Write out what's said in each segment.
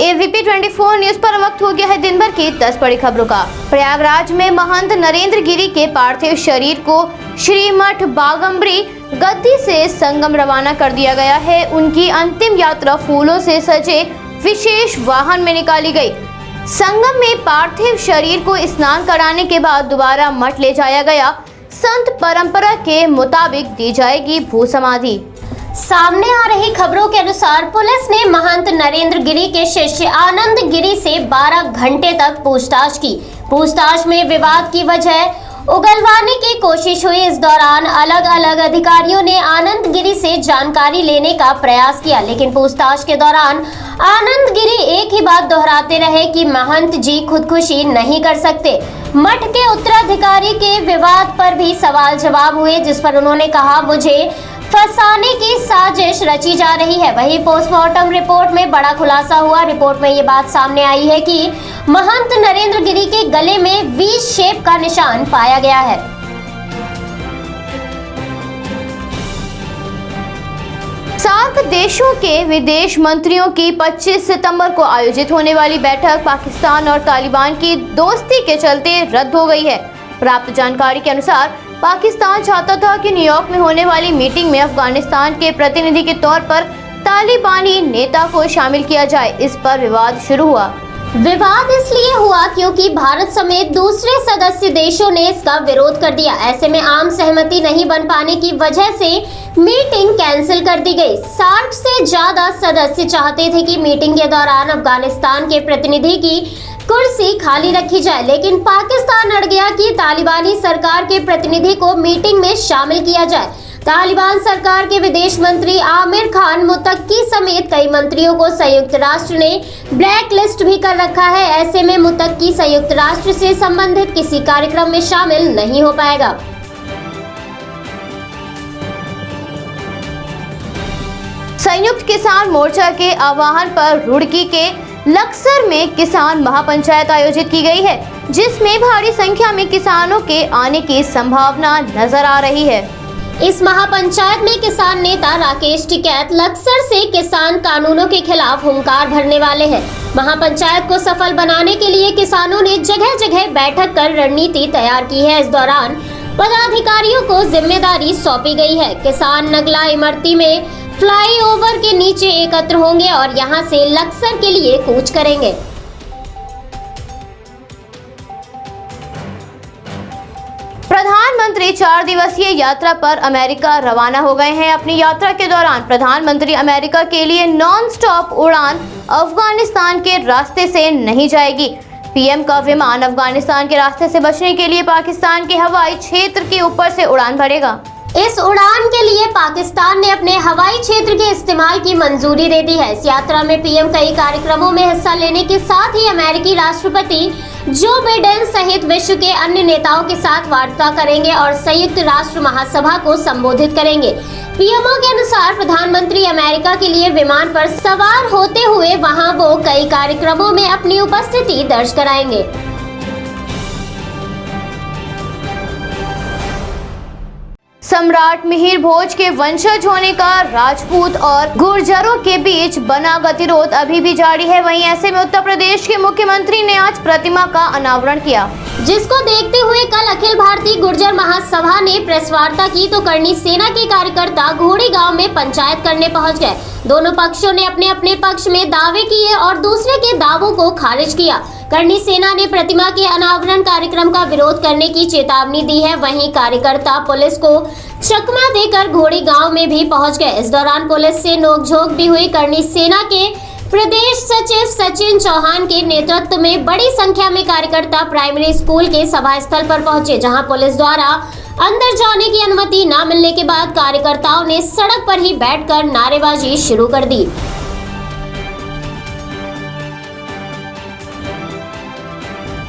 AVP 24 news पर वक्त हो गया है दिन भर की 10 बड़ी खबरों का। प्रयागराज में महंत नरेंद्र गिरी के पार्थिव शरीर को श्रीमठ बागंबरी गद्दी से संगम रवाना कर दिया गया है। उनकी अंतिम यात्रा फूलों से सजे विशेष वाहन में निकाली गई। संगम में पार्थिव शरीर को स्नान कराने के बाद दोबारा मठ ले जाया गया। संत परंपरा के मुताबिक दी जाएगी भू समाधि। सामने आ रही खबरों के अनुसार पुलिस ने महंत नरेंद्र गिरी के शिष्य आनंद गिरी से 12 घंटे तक पूछताछ की। पूछताछ में विवाद की वजह उगलवाने की कोशिश हुई। इस दौरान अलग अलग अधिकारियों ने आनंद गिरी से जानकारी लेने का प्रयास किया, लेकिन पूछताछ के दौरान आनंद गिरी एक ही बात दोहराते रहे कि महंत जी खुदकुशी नहीं कर सकते। मठ के उत्तराधिकारी के विवाद पर भी सवाल जवाब हुए, जिस पर उन्होंने कहा, मुझे फंसाने की साजिश रची जा रही है। वहीं पोस्टमार्टम रिपोर्ट में बड़ा खुलासा हुआ। रिपोर्ट में ये बात सामने आई है कि महंत नरेंद्र गिरी के गले में वी शेप का निशान पाया गया है। सार्क देशों के विदेश मंत्रियों की 25 सितंबर को आयोजित होने वाली बैठक पाकिस्तान और तालिबान की दोस्ती के चलते रद्द हो गई है। प्राप्त जानकारी के अनुसार पाकिस्तान चाहता था कि न्यूयॉर्क में होने वाली मीटिंग में अफगानिस्तान के प्रतिनिधि के तौर पर तालिबानी नेता को शामिल किया जाए। इस पर विवाद शुरू हुआ। विवाद इसलिए हुआ क्योंकि भारत समेत दूसरे सदस्य देशों ने इसका विरोध कर दिया। ऐसे में आम सहमति नहीं बन पाने की वजह से मीटिंग कैंसिल कर दी गई। 60 से ज्यादा सदस्य चाहते थे कि मीटिंग के दौरान अफगानिस्तान के प्रतिनिधि की कुर्सी खाली रखी जाए, लेकिन पाकिस्तान अड़ गया कि तालिबानी सरकार के प्रतिनिधि को मीटिंग में शामिल किया जाए। तालिबान सरकार के विदेश मंत्री आमिर खान मुत्तकी समेत कई मंत्रियों को संयुक्त राष्ट्र ने ब्लैक लिस्ट भी कर रखा है। ऐसे में मुत्तकी संयुक्त राष्ट्र से संबंधित किसी कार्यक्रम में शामिल नहीं हो पाएगा। संयुक्त किसान मोर्चा के आह्वान पर रुड़की के लक्सर में किसान महापंचायत आयोजित की गई है, जिसमें भारी संख्या में किसानों के आने की संभावना नजर आ रही है। इस महापंचायत में किसान नेता राकेश टिकैत लक्सर से किसान कानूनों के खिलाफ हुंकार भरने वाले हैं। महापंचायत को सफल बनाने के लिए किसानों ने जगह जगह बैठक कर रणनीति तैयार की है। इस दौरान पदाधिकारियों को जिम्मेदारी सौंपी गई है। किसान नगला इमरती में फ्लाईओवर के नीचे एकत्र होंगे और यहां से लक्सर के लिए कूच करेंगे। प्रधानमंत्री 4 दिवसीय यात्रा पर अमेरिका रवाना हो गए हैं। अपनी यात्रा के दौरान प्रधानमंत्री अमेरिका के लिए नॉन स्टॉप उड़ान अफगानिस्तान के रास्ते से नहीं जाएगी। पीएम का विमान अफगानिस्तान के रास्ते से बचने के लिए पाकिस्तान के हवाई क्षेत्र के ऊपर से उड़ान भरेगा। इस उड़ान के लिए पाकिस्तान ने अपने हवाई क्षेत्र के इस्तेमाल की मंजूरी दे दी है। इस यात्रा में पीएम कई कार्यक्रमों में हिस्सा लेने के साथ ही अमेरिकी राष्ट्रपति जो बाइडेन सहित विश्व के अन्य नेताओं के साथ वार्ता करेंगे और संयुक्त राष्ट्र महासभा को संबोधित करेंगे। पीएमओ के अनुसार प्रधानमंत्री अमेरिका के लिए विमान पर सवार होते हुए वहां वो कई कार्यक्रमों में अपनी उपस्थिति दर्ज कराएंगे। सम्राट मिहिर भोज के वंशज होने का राजपूत और गुर्जरों के बीच बना गतिरोध अभी भी जारी है। वहीं ऐसे में उत्तर प्रदेश के मुख्यमंत्री ने आज प्रतिमा का अनावरण किया, जिसको देखते हुए कल अखिल भारतीय गुर्जर महासभा ने प्रेस वार्ता की तो करनी सेना के कार्यकर्ता घोड़ी गांव में पंचायत करने पहुंच गए। दोनों पक्षों ने अपने अपने पक्ष में दावे किए और दूसरे के दावों को खारिज किया। करनी सेना ने प्रतिमा के अनावरण कार्यक्रम का विरोध करने की चेतावनी दी है। वहीं कार्यकर्ता पुलिस को चकमा देकर घोड़ी गांव में भी पहुंच गए। इस दौरान पुलिस से नोकझोंक भी हुई। करनी सेना के प्रदेश सचिव सचिन चौहान के नेतृत्व में बड़ी संख्या में कार्यकर्ता प्राइमरी स्कूल के सभा स्थल पर पहुंचे, जहां पुलिस द्वारा अंदर जाने की अनुमति न मिलने के बाद कार्यकर्ताओं ने सड़क पर ही बैठकर नारेबाजी शुरू कर दी।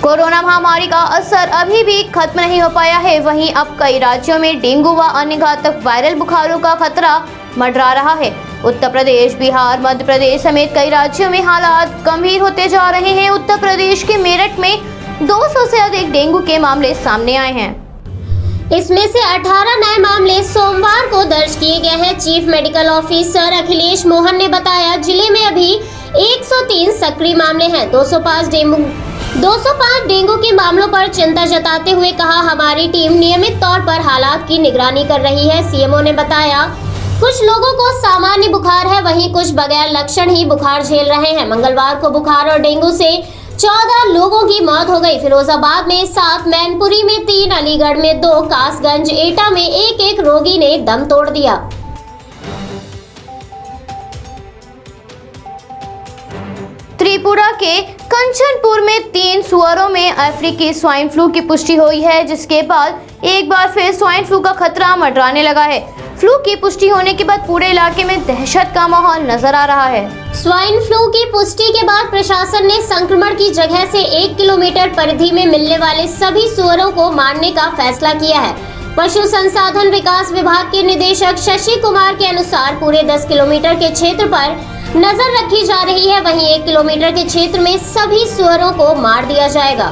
कोरोना महामारी का असर अभी भी खत्म नहीं हो पाया है। वहीं अब कई राज्यों में डेंगू व अन्य घातक वायरल बुखारों का खतरा मंडरा रहा है। उत्तर प्रदेश, बिहार, मध्य प्रदेश समेत कई राज्यों में हालात गंभीर होते जा रहे हैं। उत्तर प्रदेश के मेरठ में 200 से अधिक डेंगू के मामले सामने आए हैं। इसमें से 18 नए मामले सोमवार को दर्ज किए गए हैं। Chief medical officer Akhilesh Mohan ने बताया, जिले में अभी 103 सक्रिय मामले हैं। 205 डेंगू के मामलों पर चिंता जताते हुए कहा, हमारी टीम नियमित तौर पर हालात की निगरानी कर रही है। सीएमओ ने बताया, कुछ लोगों को सामान्य बुखार है, वहीं कुछ बगैर लक्षण ही बुखार झेल रहे हैं। मंगलवार को बुखार और डेंगू से 14 लोगों की मौत हो गई। फिरोजाबाद में 7, मैनपुरी में 3, अलीगढ़ में 2, कासगंज, एटा में एक रोगी ने दम तोड़ दिया। त्रिपुरा के कंचनपुर में 3 सुअरों में अफ्रीकी स्वाइन फ्लू की पुष्टि हुई है, जिसके बाद एक बार फिर स्वाइन फ्लू का खतरा मंडराने लगा है। फ्लू की पुष्टि होने के बाद पूरे इलाके में दहशत का माहौल नजर आ रहा है। स्वाइन फ्लू की पुष्टि के बाद प्रशासन ने संक्रमण की जगह से 1 किलोमीटर परिधि में मिलने वाले सभी सुअरों को मारने का फैसला किया है। पशु संसाधन विकास विभाग के निदेशक शशि कुमार के अनुसार पूरे 10 किलोमीटर के क्षेत्र पर नजर रखी जा रही है। वहीं 1 किलोमीटर के क्षेत्र में सभी सुअरों को मार दिया जाएगा।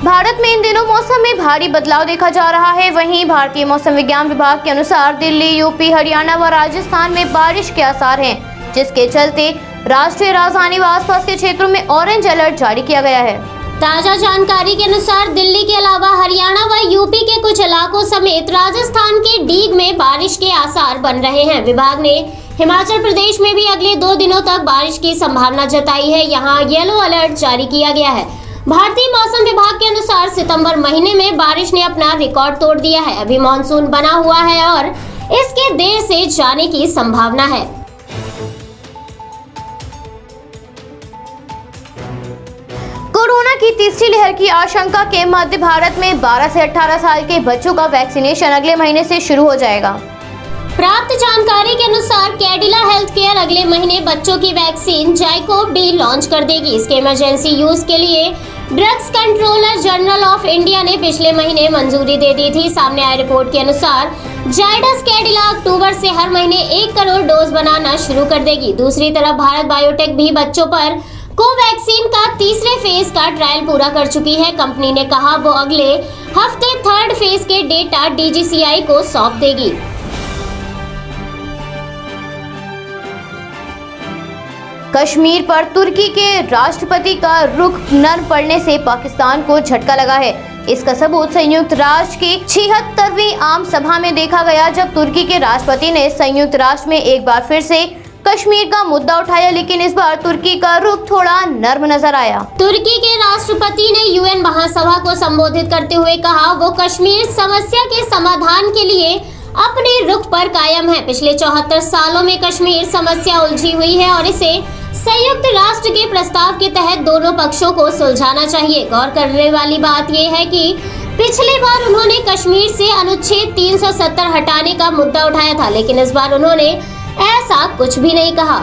भारत में इन दिनों मौसम में भारी बदलाव देखा जा रहा है। वहीं भारतीय मौसम विज्ञान विभाग के अनुसार दिल्ली, यूपी, हरियाणा व राजस्थान में बारिश के आसार हैं, जिसके चलते राष्ट्रीय राजधानी व आसपास के क्षेत्रों में ऑरेंज अलर्ट जारी किया गया है। ताजा जानकारी के अनुसार दिल्ली के अलावा हरियाणा व यूपी के कुछ इलाकों समेत राजस्थान के डीग में बारिश के आसार बन रहे हैं। विभाग ने हिमाचल प्रदेश में भी अगले 2 दिनों तक बारिश की संभावना जताई है। यहाँ येलो अलर्ट जारी किया गया है। भारतीय मौसम विभाग के अनुसार सितंबर महीने में बारिश ने अपना रिकॉर्ड तोड़ दिया है। अभी मानसून बना हुआ है और इसके देर से जाने की संभावना है। कोरोना की तीसरी लहर की आशंका के मध्य भारत में 12 से 18 साल के बच्चों का वैक्सीनेशन अगले महीने से शुरू हो जाएगा। प्राप्त जानकारी के अनुसार कैडिला हेल्थ केयर अगले महीने बच्चों की वैक्सीन जाइकोव डी लॉन्च कर देगी। इसके इमरजेंसी यूज के लिए drugs controller general of India ने पिछले महीने मंजूरी दे दी थी। सामने आई रिपोर्ट के अनुसार जाइडस कैडिला अक्टूबर से हर महीने 1 करोड़ डोज बनाना शुरू कर देगी। दूसरी तरफ भारत बायोटेक भी बच्चों पर कोवैक्सीन का तीसरे फेज का ट्रायल पूरा कर चुकी है। कंपनी ने कहा वो अगले हफ्ते 3rd फेज के डेटा DGCI को सौंप देगी। कश्मीर पर तुर्की के राष्ट्रपति का रुख नर्म पड़ने से पाकिस्तान को झटका लगा है। इसका सबूत संयुक्त राष्ट्र की 76वीं आम सभा में देखा गया, जब तुर्की के राष्ट्रपति ने संयुक्त राष्ट्र में एक बार फिर से कश्मीर का मुद्दा उठाया, लेकिन इस बार तुर्की का रुख थोड़ा नर्म नजर आया। तुर्की के राष्ट्रपति ने UN महासभा को संबोधित करते हुए कहा वो कश्मीर समस्या के समाधान के लिए अपने रुख पर कायम है। पिछले 74 सालों में कश्मीर समस्या उलझी हुई है और इसे संयुक्त राष्ट्र के प्रस्ताव के तहत दोनों पक्षों को सुलझाना चाहिए। गौर करने वाली बात यह है कि पिछली बार उन्होंने कश्मीर से अनुच्छेद 370 हटाने का मुद्दा उठाया था, लेकिन इस बार उन्होंने ऐसा कुछ भी नहीं कहा।